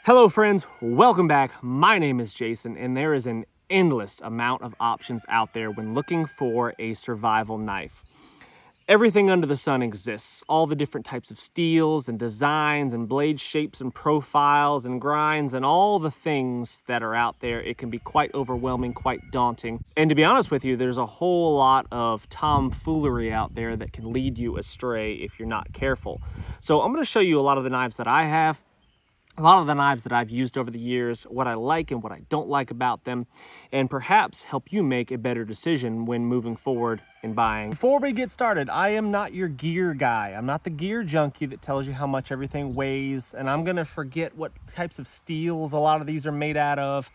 Hello friends, welcome back. My name is Jason, and there is an endless amount of options out there when looking for a survival knife. Everything under the sun exists. All the different types of steels and designs and blade shapes and profiles and grinds and all the things that are out there. It can be quite overwhelming, quite daunting. And to be honest with you, there's a whole lot of tomfoolery out there that can lead you astray if you're not careful. So I'm going to show you a lot of the knives that I have, a lot of the knives that I've used over the years, what I like and what I don't like about them, and perhaps help you make a better decision when moving forward in buying. Before we get started, I am not your gear guy. I'm not the gear junkie that tells you how much everything weighs, and I'm gonna forget what types of steels a lot of these are made out of.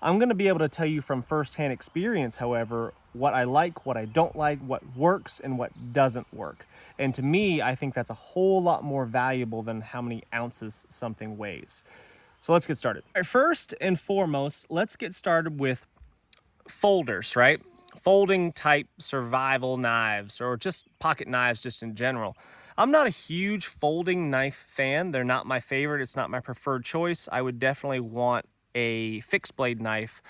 I'm gonna be able to tell you from firsthand experience, however, what I like, what I don't like, what works and what doesn't work. And to me, I think that's a whole lot more valuable than how many ounces something weighs. So let's get started. All right, first and foremost, let's get started with folders, right? Folding type survival knives, or just pocket knives just in general. I'm not a huge folding knife fan. They're not my favorite. It's not my preferred choice. I would definitely want a fixed blade knife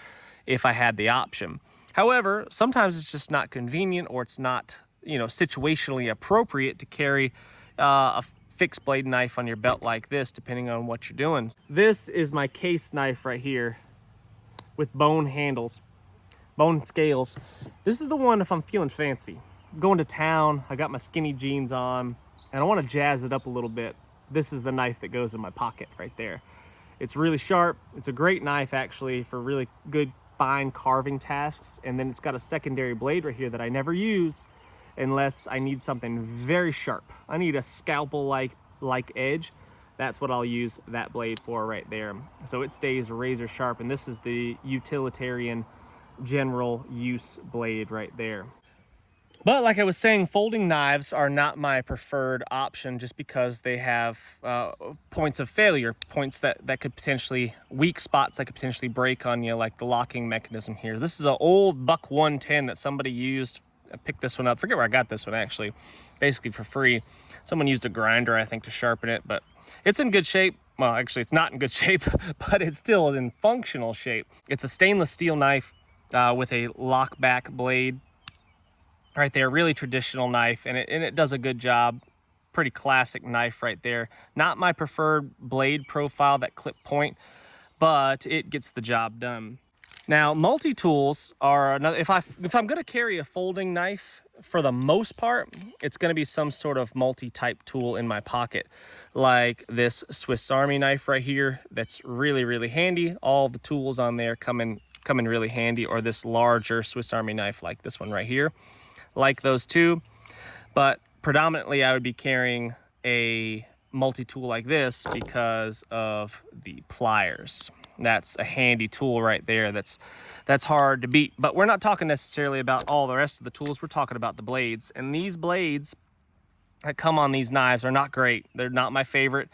if I had the option. However, sometimes it's just not convenient, or it's not, situationally appropriate to carry a fixed blade knife on your belt like this, depending on what you're doing. This is my case knife right here with bone handles, bone scales. This is the one if I'm feeling fancy. I'm going to town, I got my skinny jeans on, and I want to jazz it up a little bit. This is the knife that goes in my pocket right there. It's really sharp. It's a great knife actually for really good fine carving tasks. And then it's got a secondary blade right here that I never use unless I need something very sharp. I need a scalpel-like edge. That's what I'll use that blade for right there. So it stays razor sharp, and this is the utilitarian general use blade right there. But like I was saying, folding knives are not my preferred option just because they have points of failure, points that could potentially, weak spots that could potentially break on you, like the locking mechanism here. This is an old Buck 110 that somebody used. I picked this one up. Forget where I got this one actually, basically for free. Someone used a grinder, I think, to sharpen it, but it's in good shape. Well, actually it's not in good shape, but it's still in functional shape. It's a stainless steel knife with a lock back blade right there, really traditional knife, and it does a good job. Pretty classic knife right there. Not my preferred blade profile, that clip point, but it gets the job done. Now, multi-tools are another. If I'm going to carry a folding knife, for the most part, it's going to be some sort of multi-type tool in my pocket, like this Swiss Army knife right here. That's really, really handy. All the tools on there come in really handy. Or this larger Swiss Army knife, like this one right here, like those two. But predominantly, I would be carrying a multi-tool like this because of the pliers. That's a handy tool right there. That's hard to beat. But we're not talking necessarily about all the rest of the tools. We're talking about the blades. And these blades that come on these knives are not great. They're not my favorite.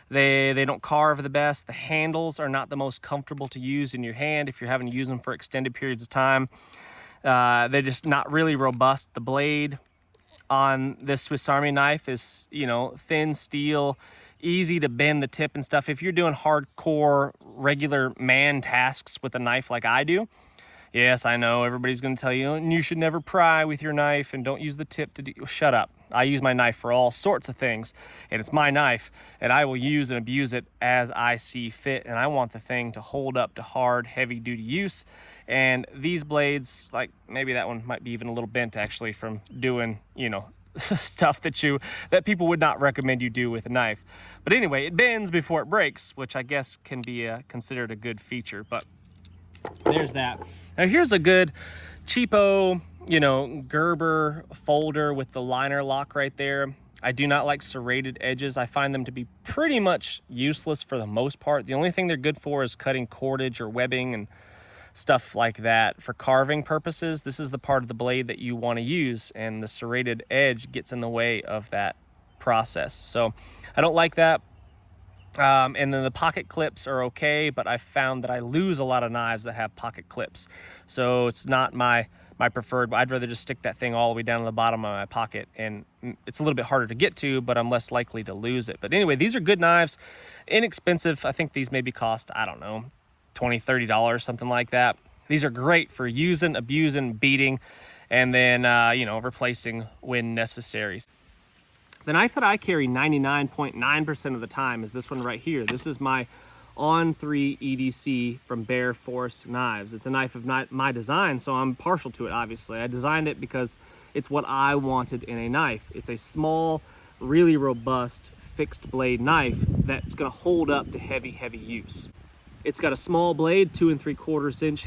They don't carve the best. The handles are not the most comfortable to use in your hand if you're having to use them for extended periods of time. They're just not really robust. The blade on this Swiss Army knife is, thin steel, easy to bend the tip and stuff. If you're doing hardcore, regular man tasks with a knife like I do, yes, I know everybody's going to tell you, and you should never pry with your knife and don't use the tip to do. Shut up. I use my knife for all sorts of things, and it's my knife, and I will use and abuse it as I see fit, and I want the thing to hold up to hard, heavy-duty use. And these blades, like maybe that one might be even a little bent actually from doing, stuff that people would not recommend you do with a knife. But anyway, it bends before it breaks, which I guess can be considered a good feature. But there's that. Now here's a good cheapo, Gerber folder with the liner lock right there. I do not like serrated edges. I find them to be pretty much useless for the most part. The only thing they're good for is cutting cordage or webbing and stuff like that. For carving purposes, this is the part of the blade that you want to use, and the serrated edge gets in the way of that process. So I don't like that. And then the pocket clips are okay, but I found that I lose a lot of knives that have pocket clips. So it's not my preferred. I'd rather just stick that thing all the way down to the bottom of my pocket, and it's a little bit harder to get to, but I'm less likely to lose it. But anyway, these are good knives, inexpensive. I think these maybe cost, I don't know, $20, $30, something like that. These are great for using, abusing, beating, and then, you know, replacing when necessary. The knife that I carry 99.9% of the time is this one right here. This is my On 3 EDC from Bear Forest Knives. It's a knife of my design, so I'm partial to it, obviously. I designed it because it's what I wanted in a knife. It's a small, really robust, fixed blade knife that's gonna hold up to heavy, heavy use. It's got a small blade, 2 3/4 inch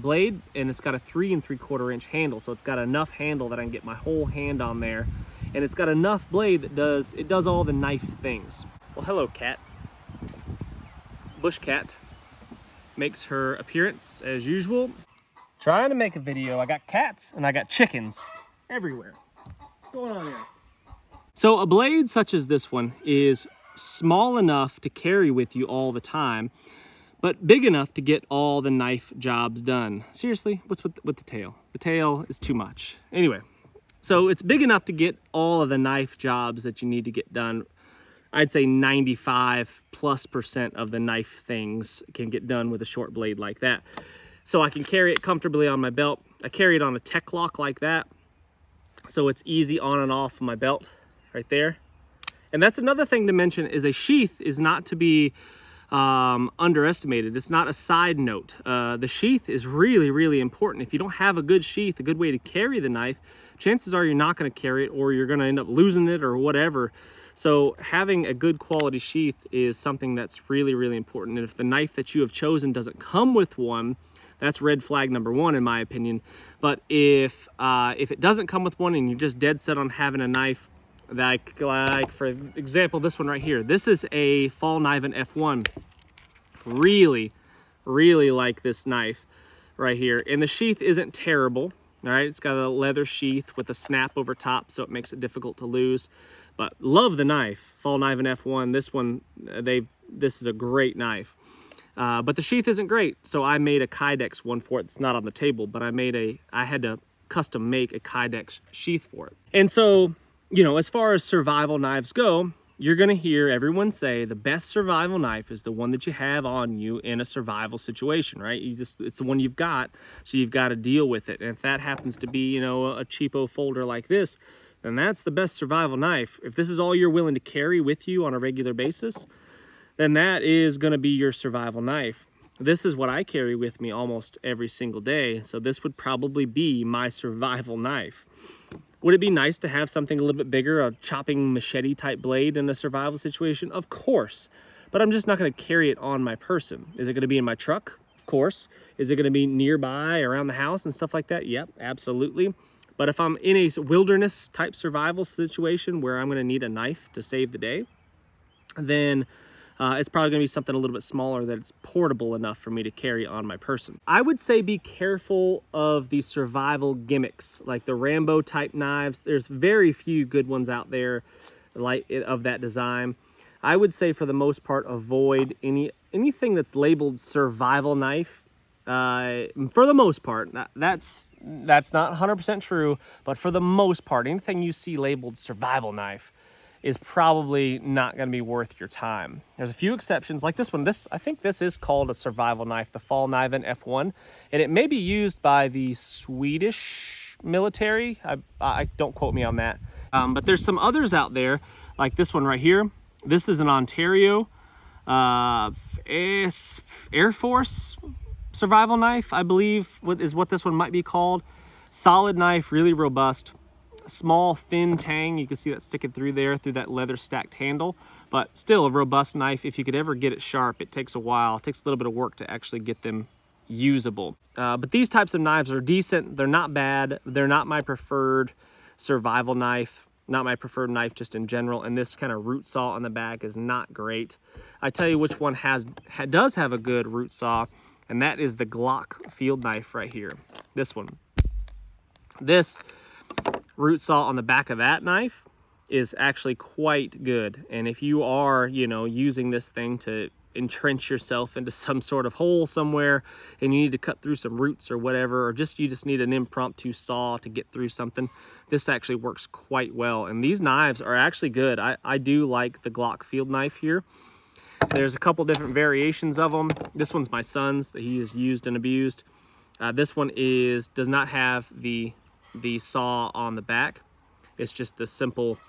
blade, and it's got a 3 3/4 inch handle. So it's got enough handle that I can get my whole hand on there. And it's got enough blade that does all the knife things. Well, hello, cat. Bush cat makes her appearance as usual. Trying to make a video. I got cats and I got chickens everywhere. What's going on here? So a blade such as this one is small enough to carry with you all the time, but big enough to get all the knife jobs done. Seriously, what's with the tail? The tail is too much. Anyway. So it's big enough to get all of the knife jobs that you need to get done. I'd say 95+% of the knife things can get done with a short blade like that. So I can carry it comfortably on my belt. I carry it on a tech lock like that. So it's easy on and off my belt right there. And that's another thing to mention, is a sheath is not to be underestimated. It's not a side note. The sheath is really, really important. If you don't have a good sheath, a good way to carry the knife, chances are you're not going to carry it, or you're going to end up losing it or whatever. So having a good quality sheath is something that's really, really important. And if the knife that you have chosen doesn't come with one, that's red flag number one, in my opinion. But if it doesn't come with one and you're just dead set on having a knife, like for example, this one right here. This is a Fall Niven F1. Really, really like this knife right here. And the sheath isn't terrible. All right, it's got a leather sheath with a snap over top, so it makes it difficult to lose. But love the knife, Fall Niven F1. This one, this is a great knife. But the sheath isn't great, so I made a Kydex one for it. It's not on the table, but I had to custom make a Kydex sheath for it. And so, you know, as far as survival knives go, you're gonna hear everyone say the best survival knife is the one that you have on you in a survival situation, right? It's the one you've got, so you've got to deal with it. And if that happens to be, you know, a cheapo folder like this, then that's the best survival knife. If this is all you're willing to carry with you on a regular basis, then that is gonna be your survival knife. This is what I carry with me almost every single day, so this would probably be my survival knife. Would it be nice to have something a little bit bigger, a chopping machete type blade in a survival situation? Of course, but I'm just not going to carry it on my person. Is it going to be in my truck? Of course. Is it going to be nearby around the house and stuff like that? Yep, absolutely. But if I'm in a wilderness type survival situation where I'm going to need a knife to save the day, then it's probably going to be something a little bit smaller that it's portable enough for me to carry on my person. I would say be careful of the survival gimmicks, like the Rambo type knives. There's very few good ones out there like of that design. I would say for the most part, avoid anything that's labeled survival knife. For the most part, that's not 100% true, but for the most part, anything you see labeled survival knife is probably not going to be worth your time. There's a few exceptions, like this one. I think this is called a survival knife, the Fall Niven F1, and it may be used by the Swedish military. I don't quote me on that. But there's some others out there, like this one right here. This is an Ontario Air Force survival knife, I believe is what this one might be called. Solid knife, really robust. Small, thin tang. You can see that sticking through there, through that leather stacked handle, but still a robust knife. If you could ever get it sharp, it takes a while. It takes a little bit of work to actually get them usable. But these types of knives are decent. They're not bad. They're not my preferred survival knife, not my preferred knife just in general. And this kind of root saw on the back is not great. I tell you which one does have a good root saw, and that is the Glock field knife right here. This one. This root saw on the back of that knife is actually quite good. And if you are, you know, using this thing to entrench yourself into some sort of hole somewhere and you need to cut through some roots or whatever, or you just need an impromptu saw to get through something, this actually works quite well. And these knives are actually good. I do like the Glock field knife here. There's a couple different variations of them. This one's my son's that he has used and abused. This one does not have the saw on the back. It's just the simple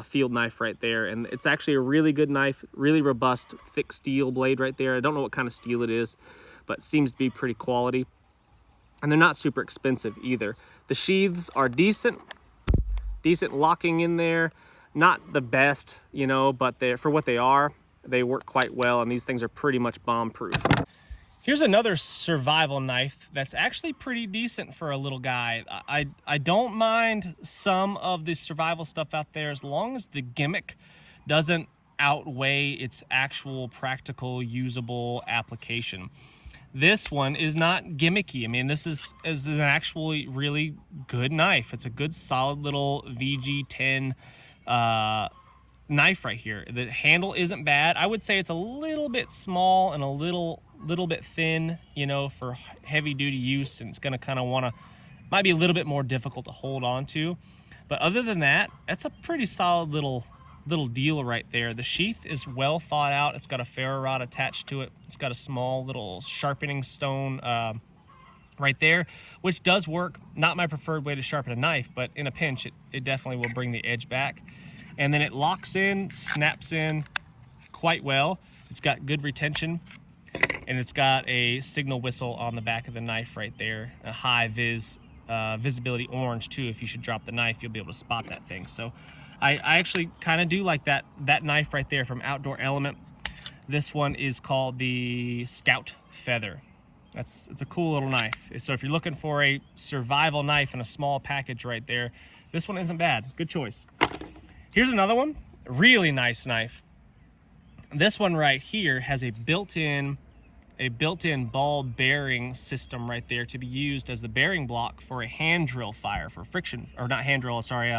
field knife right there, and it's actually a really good knife, really robust, thick steel blade right there. I don't know what kind of steel it is, but it seems to be pretty quality, and they're not super expensive either. The sheaths are decent locking in there, not the best, you know, but for what they are, they work quite well, and these things are pretty much bomb proof. Here's another survival knife that's actually pretty decent for a little guy. I don't mind some of the survival stuff out there as long as the gimmick doesn't outweigh its actual practical, usable application. This one is not gimmicky. I mean, this is an actually really good knife. It's a good solid little VG10 knife right here. The handle isn't bad. I would say it's a little bit small and a little bit thin, you know, for heavy duty use, and it's going to kind of might be a little bit more difficult to hold on to. But other than that, that's a pretty solid little deal right there. The sheath is well thought out. It's got a ferro rod attached to it. It's got a small little sharpening stone right there, which does work. Not my preferred way to sharpen a knife, but in a pinch, it definitely will bring the edge back. And then it locks in, snaps in quite well. It's got good retention, and it's got a signal whistle on the back of the knife right there. A high visibility orange too. If you should drop the knife, you'll be able to spot that thing. So I actually kind of do like that knife right there from Outdoor Element. This one is called the Scout Feather. It's a cool little knife. So if you're looking for a survival knife in a small package right there, this one isn't bad. Good choice. Here's another one, really nice knife. This one right here has a built-in ball bearing system right there to be used as the bearing block for a hand drill fire, for friction, or not hand drill, sorry,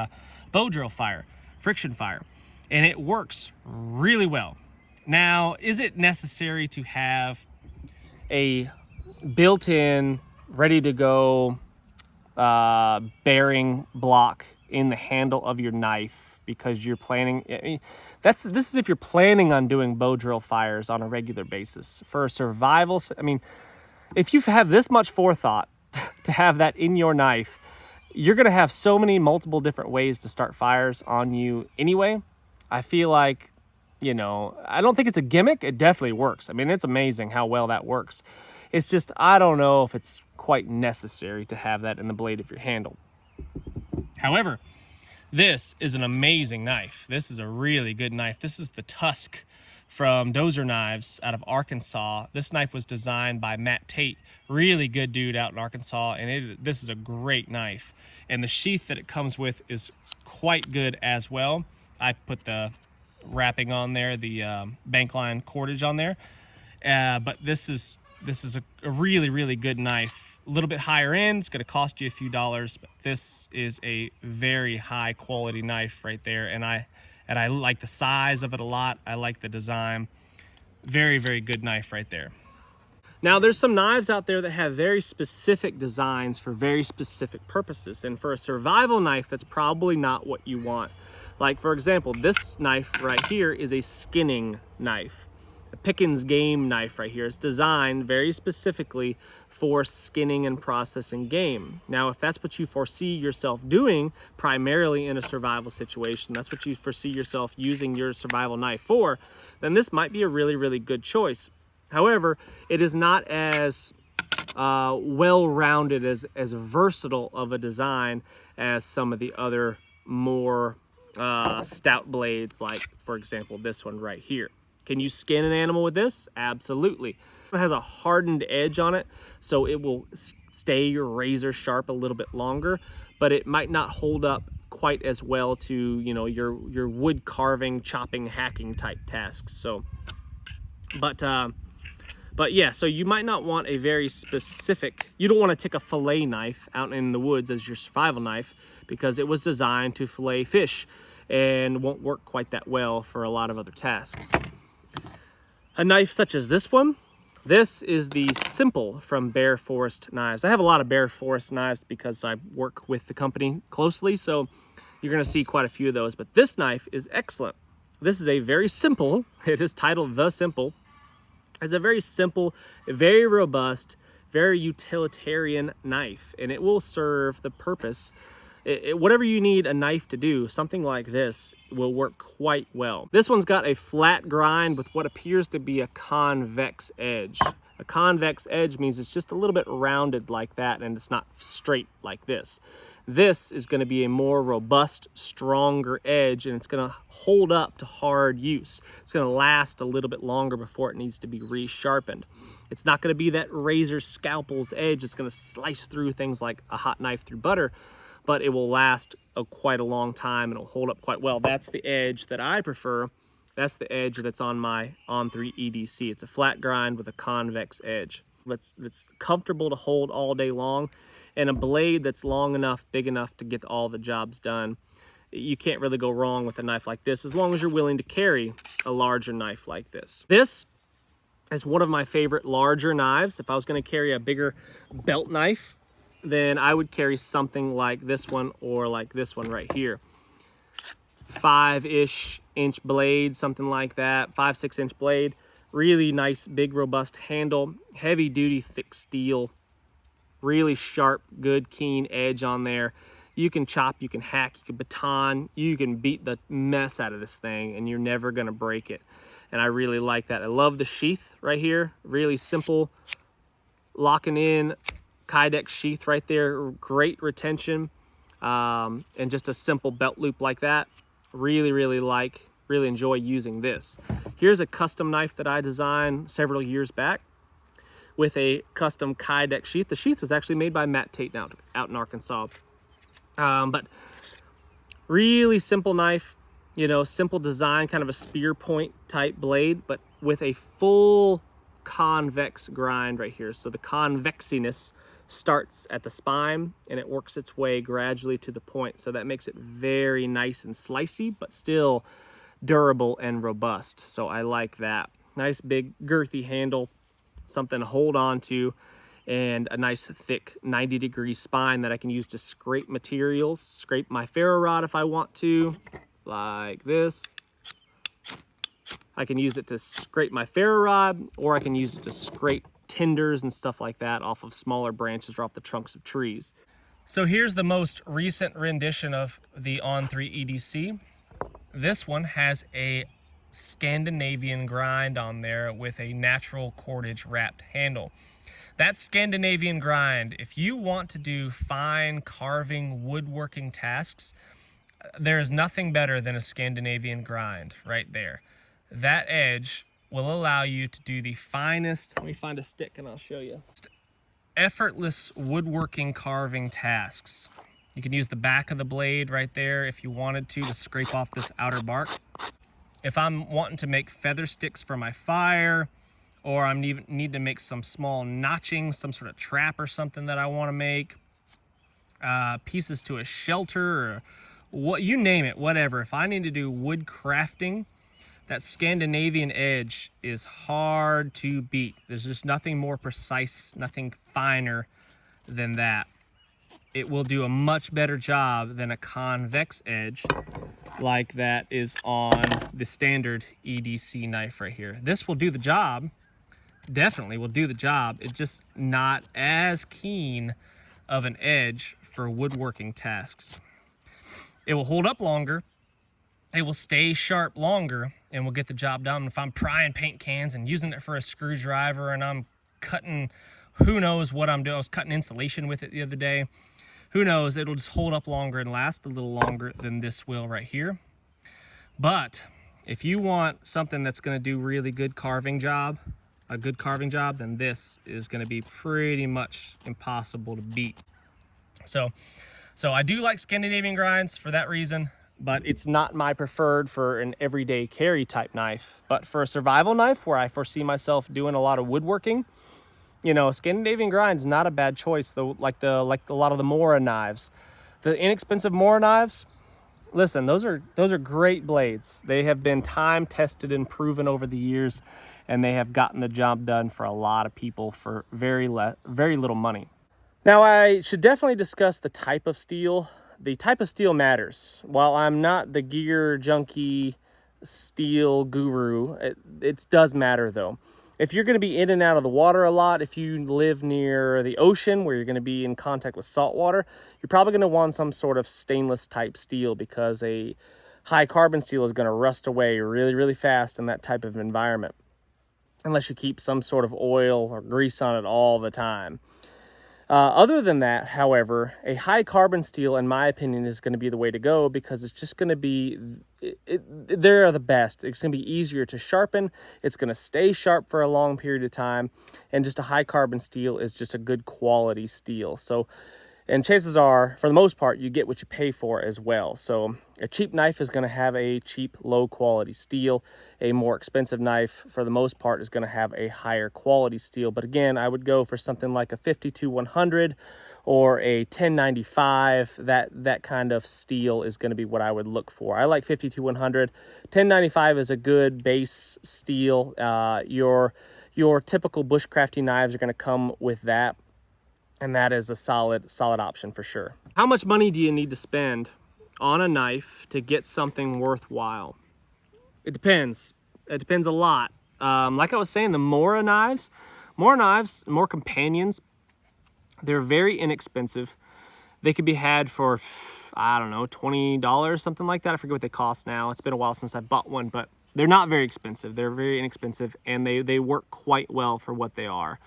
bow drill fire, friction fire. And it works really well. Now, is it necessary to have a built-in, ready to go bearing block in the handle of your knife because you're planning? I mean, this is if you're planning on doing bow drill fires on a regular basis. For a survival, I mean, if you have this much forethought to have that in your knife, you're going to have so many multiple different ways to start fires on you anyway. I feel like, you know, I don't think it's a gimmick. It definitely works. I mean, it's amazing how well that works. It's just, I don't know if it's quite necessary to have that in the blade of your handle. However, this is an amazing knife. This is a really good knife. This is the Tusk from Dozer Knives out of Arkansas. This knife was designed by Matt Tate, really good dude out in Arkansas, and this is a great knife. And the sheath that it comes with is quite good as well. I put the wrapping on there, the bank line cordage on there. But this is a really, really good knife. A little bit higher end, it's going to cost you a few dollars, but this is a very high quality knife right there, and I like the size of it a lot. I like the design. Very, very good knife right there. Now, there's some knives out there that have very specific designs for very specific purposes, and for a survival knife, that's probably not what you want. Like, for example, this knife right here is a skinning knife. A Pickens game knife right here is designed very specifically for skinning and processing game. Now, if that's what you foresee yourself doing primarily in a survival situation, that's what you foresee yourself using your survival knife for, then this might be a really, really good choice. However, it is not as well-rounded, as versatile of a design as some of the other more stout blades, like, for example, this one right here. Can you skin an animal with this? Absolutely. It has a hardened edge on it, so it will stay your razor sharp a little bit longer, but it might not hold up quite as well to, you know, your wood carving, chopping, hacking type tasks. So, but yeah, so you might not want a very specific, you don't want to take a fillet knife out in the woods as your survival knife because it was designed to fillet fish. and won't work quite that well for a lot of other tasks. A knife such as this one, this is the Simple from Bear Forest Knives. I have a lot of Bear Forest knives because I work with the company closely, so you're gonna see quite a few of those, but this knife is excellent. This is a very simple, it is titled The Simple. It's a very simple, very robust, very utilitarian knife, and it will serve the purpose. Whatever you need a knife to do, something like this will work quite well. This one's got a flat grind with what appears to be a convex edge. A convex edge means it's just a little bit rounded like that, and it's not straight like this. This is going to be a more robust, stronger edge, and it's going to hold up to hard use. It's going to last a little bit longer before it needs to be resharpened. It's not going to be that razor scalpel's edge. It's going to slice through things like a hot knife through butter, but it will last quite a long time and it'll hold up quite well. That's the edge that I prefer. That's the edge that's on my On3 EDC. It's a flat grind with a convex edge. It's comfortable to hold all day long, and a blade that's long enough, big enough to get all the jobs done. You can't really go wrong with a knife like this as long as you're willing to carry a larger knife like this. This is one of my favorite larger knives. If I was going to carry a bigger belt knife, then I would carry something like this one or like this one right here. 5-ish inch blade, something like that, 5-6 inch blade. Really nice, big, robust handle, heavy duty, thick steel, really sharp, good, keen edge on there. You can chop, you can hack, you can baton, you can beat the mess out of this thing and you're never gonna break it. And I really like that. I love the sheath right here, really simple, locking in, Kydex sheath right there, great retention, and just a simple belt loop like that. Really enjoy using this. Here's a custom knife that I designed several years back with a custom Kydex sheath. The sheath was actually made by Matt Tate out in Arkansas. But really simple knife, you know, simple design, kind of a spear point type blade, but with a full convex grind right here. So the convexiness starts at the spine and it works its way gradually to the point. So that makes it very nice and slicey, but still durable and robust. So I like that. Nice big girthy handle, something to hold on to, and a nice thick 90-degree spine that I can use to scrape materials, scrape my ferro rod if I want to, like this. I can use it to scrape my ferro rod, or I can use it to scrape tinders and stuff like that off of smaller branches or off the trunks of trees. So here's the most recent rendition of the On3 EDC. This one has a Scandinavian grind on there with a natural cordage wrapped handle. That Scandinavian grind, if you want to do fine carving, woodworking tasks, there is nothing better than a Scandinavian grind right there. That edge will allow you to do the finest, let me find a stick and I'll show you, effortless woodworking carving tasks. You can use the back of the blade right there if you wanted to scrape off this outer bark. If I'm wanting to make feather sticks for my fire, or I need to make some small notching, some sort of trap or something that I want to make, pieces to a shelter, or what, you name it, whatever. If I need to do wood crafting, that Scandinavian edge is hard to beat. There's just nothing more precise, nothing finer than that. It will do a much better job than a convex edge like that is on the standard EDC knife right here. This will do the job, definitely will do the job. It's just not as keen of an edge for woodworking tasks. It will hold up longer, it will stay sharp longer, and will get the job done. If I'm prying paint cans and using it for a screwdriver and I'm cutting, who knows what I'm doing. I was cutting insulation with it the other day. Who knows, it'll just hold up longer and last a little longer than this will right here. But if you want something that's gonna do really good carving job, a good carving job, then this is gonna be pretty much impossible to beat. So I do like Scandinavian grinds for that reason, but it's not my preferred for an everyday carry type knife. But for a survival knife where I foresee myself doing a lot of woodworking, you know, Scandinavian grind's not a bad choice though, like a lot of the Mora knives. The inexpensive Mora knives, listen, those are great blades. They have been time tested and proven over the years, and they have gotten the job done for a lot of people for very little money. Now, I should definitely discuss the type of steel. The type of steel matters. While I'm not the gear junkie steel guru, it does matter though. If you're going to be in and out of the water a lot, if you live near the ocean where you're going to be in contact with salt water, you're probably going to want some sort of stainless type steel, because a high carbon steel is going to rust away really fast in that type of environment, unless you keep some sort of oil or grease on it all the time. Other than that, however, a high carbon steel, in my opinion, is going to be the way to go, because it's just going to be, they're the best. It's going to be easier to sharpen. It's going to stay sharp for a long period of time. And just a high carbon steel is just a good quality steel. So, and chances are, for the most part, you get what you pay for as well. So a cheap knife is going to have a cheap, low quality steel. A more expensive knife, for the most part, is going to have a higher quality steel. But again, I would go for something like a 52-100 or a 1095. That kind of steel is going to be what I would look for. I like 52-100. 1095 is a good base steel. Your typical bushcrafty knives are going to come with that. And that is a solid option for sure. How much money do you need to spend on a knife to get something worthwhile? It depends. It depends a lot. Like I was saying, the more knives, more companions, they're very inexpensive. They could be had for, I don't know, $20, something like that. I forget what they cost now. It's been a while since I bought one, but they're not very expensive. They're very inexpensive, and they work quite well for what they are.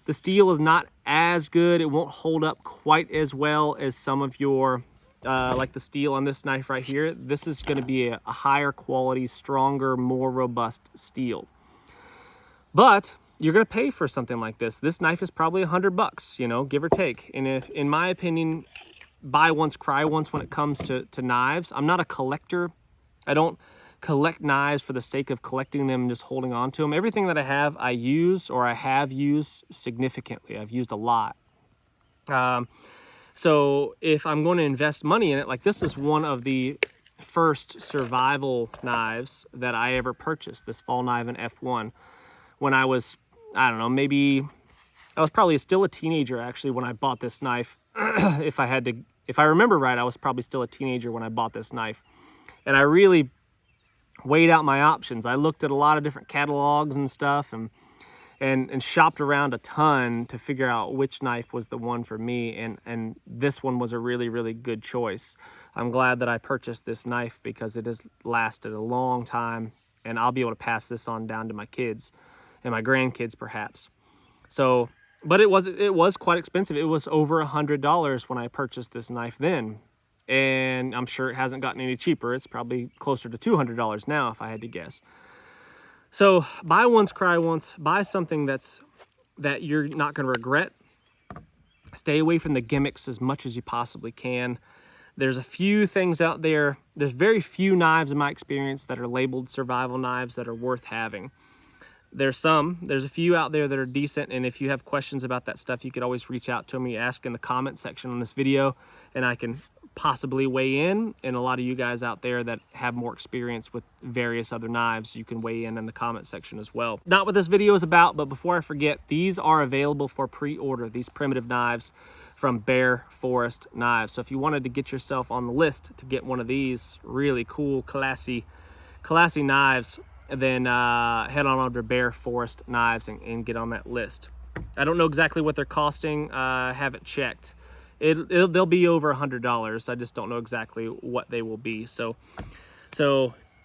The steel is not as good. It won't hold up quite as well as some of your, like the steel on this knife right here. This is going to be a higher quality, stronger, more robust steel. But you're going to pay for something like this. This knife is probably $100, you know, give or take. And if, in my opinion, buy once, cry once when it comes to knives. I'm not a collector. I don't collect knives for the sake of collecting them and just holding on to them. Everything that I have, I use, or I have used significantly. I've used a lot. So if I'm going to invest money in it, like this is one of the first survival knives that I ever purchased, this fall knife in F1. When I was, I don't know, maybe, I was probably still a teenager actually when I bought this knife. If I remember right, I was probably still a teenager when I bought this knife. And I really weighed out my options. I looked at a lot of different catalogs and stuff, and shopped around a ton to figure out which knife was the one for me, and this one was a really good choice. I'm glad that I purchased this knife because it has lasted a long time, and I'll be able to pass this on down to my kids and my grandkids perhaps. So, but it was quite expensive. It was over $100 when I purchased this knife then. And I'm sure it hasn't gotten any cheaper. It's probably closer to $200 now if I had to guess. So buy once, cry once. Buy something that you're not going to regret. Stay away from the gimmicks as much as you possibly can. There's a few things out there. There's very few knives in my experience that are labeled survival knives that are worth having. There's a few out there that are decent, and if you have questions about that stuff, you could always reach out to me, ask in the comment section on this video, and I can possibly weigh in. And a lot of you guys out there that have more experience with various other knives, you can weigh in the comment section as well. Not what this video is about, but before I forget, these are available for pre-order, these primitive knives from Bear Forest Knives. So if you wanted to get yourself on the list to get one of these really cool, classy knives, then head on over to Bear Forest Knives and get on that list. I don't know exactly what they're costing. I haven't checked. They'll be over $100. I just don't know exactly what they will be. So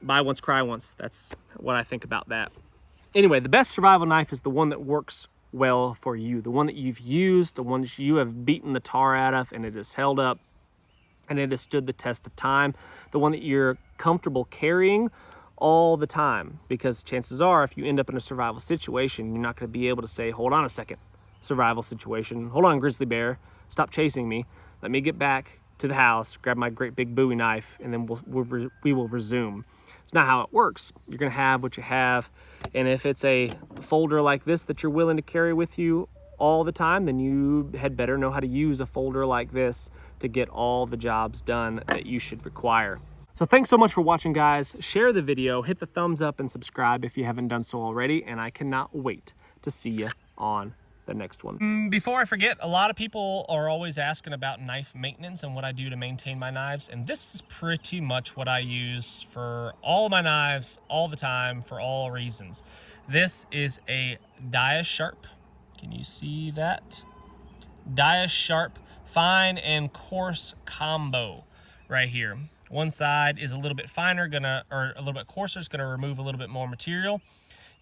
buy once, cry once. That's what I think about that. Anyway, the best survival knife is the one that works well for you, the one that you've used, the one that you have beaten the tar out of and it has held up and it has stood the test of time, the one that you're comfortable carrying all the time, because chances are if you end up in a survival situation, you're not going to be able to say, hold on a second, survival situation, hold on, grizzly bear, stop chasing me, let me get back to the house, grab my great big Bowie knife, and then we will resume. It's not how it works. You're going to have what you have, and if it's a folder like this that you're willing to carry with you all the time, then you had better know how to use a folder like this to get all the jobs done that you should require. So thanks so much for watching, guys. Share the video, hit the thumbs up, and subscribe if you haven't done so already, and I cannot wait to see you on the next one. Before I forget, a lot of people are always asking about knife maintenance and what I do to maintain my knives, and this is pretty much what I use for all of my knives all the time for all reasons. This is a Dia Sharp. Can you see that? Dia Sharp fine and coarse combo right here. One side is a little bit finer, or a little bit coarser, it's gonna remove a little bit more material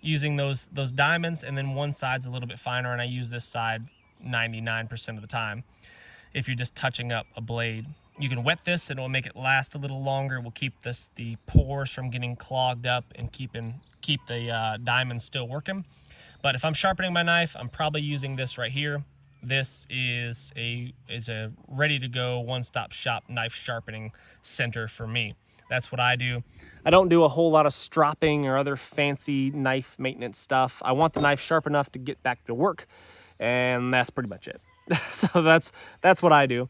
using those diamonds, and then one side's a little bit finer, and I use this side 99% of the time. If you're just touching up a blade, you can wet this and it will make it last a little longer. It will keep the pores from getting clogged up and keep the diamonds still working. But if I'm sharpening my knife, I'm probably using this right here. This is a ready to go one-stop shop knife sharpening center for me. That's what I do. I don't do a whole lot of stropping or other fancy knife maintenance stuff. I want the knife sharp enough to get back to work, and that's pretty much it. So that's what I do.